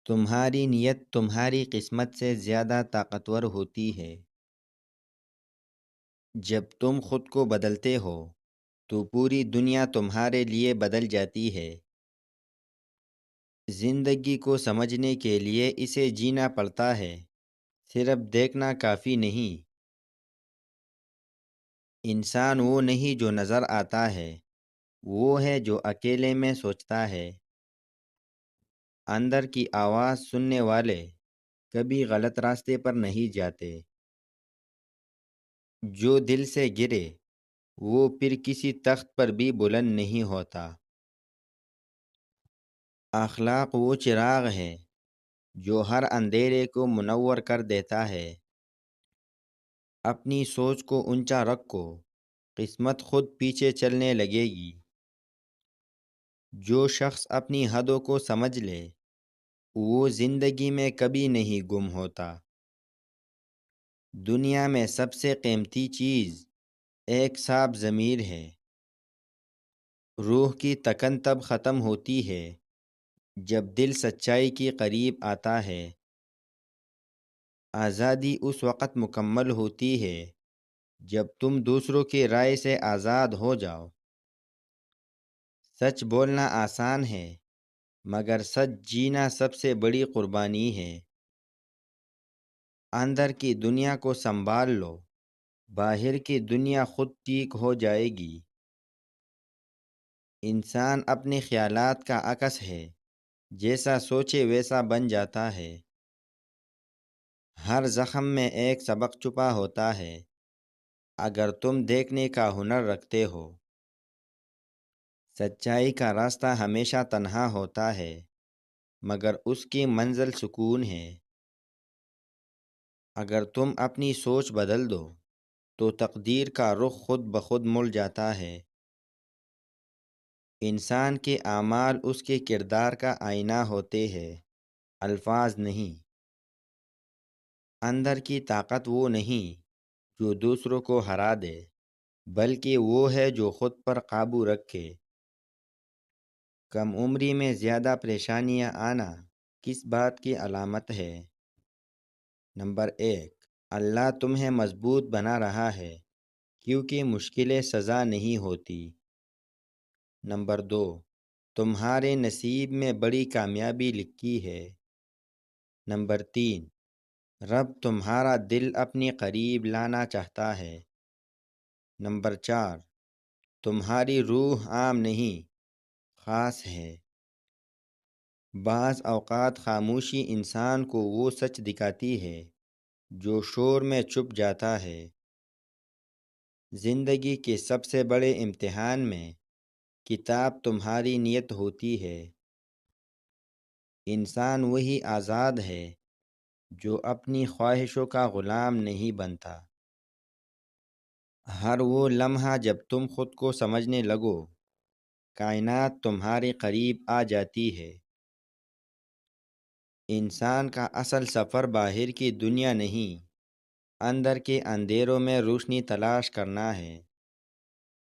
تمہاری نیت تمہاری قسمت سے زیادہ طاقتور ہوتی ہے۔ جب تم خود کو بدلتے ہو تو پوری دنیا تمہارے لیے بدل جاتی ہے۔ زندگی کو سمجھنے کے لیے اسے جینا پڑتا ہے، صرف دیکھنا کافی نہیں۔ انسان وہ نہیں جو نظر آتا ہے، وہ ہے جو اکیلے میں سوچتا ہے۔ اندر کی آواز سننے والے کبھی غلط راستے پر نہیں جاتے۔ جو دل سے گرے وہ پھر کسی تخت پر بھی بلند نہیں ہوتا۔ اخلاق وہ چراغ ہے جو ہر اندھیرے کو منور کر دیتا ہے۔ اپنی سوچ کو اونچا رکھو، قسمت خود پیچھے چلنے لگے گی۔ جو شخص اپنی حدوں کو سمجھ لے وہ زندگی میں کبھی نہیں گم ہوتا۔ دنیا میں سب سے قیمتی چیز ایک صاف ضمیر ہے۔ روح کی تکن تب ختم ہوتی ہے جب دل سچائی کے قریب آتا ہے۔ آزادی اس وقت مکمل ہوتی ہے جب تم دوسروں کی رائے سے آزاد ہو جاؤ۔ سچ بولنا آسان ہے مگر سچ جینا سب سے بڑی قربانی ہے۔ اندر کی دنیا کو سنبھال لو، باہر کی دنیا خود ٹھیک ہو جائے گی۔ انسان اپنے خیالات کا عکس ہے، جیسا سوچے ویسا بن جاتا ہے۔ ہر زخم میں ایک سبق چھپا ہوتا ہے اگر تم دیکھنے کا ہنر رکھتے ہو۔ سچائی کا راستہ ہمیشہ تنہا ہوتا ہے مگر اس کی منزل سکون ہے۔ اگر تم اپنی سوچ بدل دو تو تقدیر کا رخ خود بخود مڑ جاتا ہے۔ انسان کے اعمال اس کے کردار کا آئینہ ہوتے ہیں، الفاظ نہیں۔ اندر کی طاقت وہ نہیں جو دوسروں کو ہرا دے، بلکہ وہ ہے جو خود پر قابو رکھے۔ کم عمری میں زیادہ پریشانیاں آنا کس بات کی علامت ہے؟ نمبر 1، اللہ تمہیں مضبوط بنا رہا ہے کیونکہ مشکلیں سزا نہیں ہوتی۔ نمبر 2، تمہارے نصیب میں بڑی کامیابی لکھی ہے۔ نمبر 3، رب تمہارا دل اپنے قریب لانا چاہتا ہے۔ نمبر 4، تمہاری روح عام نہیں، خاص ہے۔ بعض اوقات خاموشی انسان کو وہ سچ دکھاتی ہے جو شور میں چھپ جاتا ہے۔ زندگی کے سب سے بڑے امتحان میں کتاب تمہاری نیت ہوتی ہے۔ انسان وہی آزاد ہے جو اپنی خواہشوں کا غلام نہیں بنتا۔ ہر وہ لمحہ جب تم خود کو سمجھنے لگو، کائنات تمہارے قریب آ جاتی ہے۔ انسان کا اصل سفر باہر کی دنیا نہیں، اندر کے اندھیروں میں روشنی تلاش کرنا ہے۔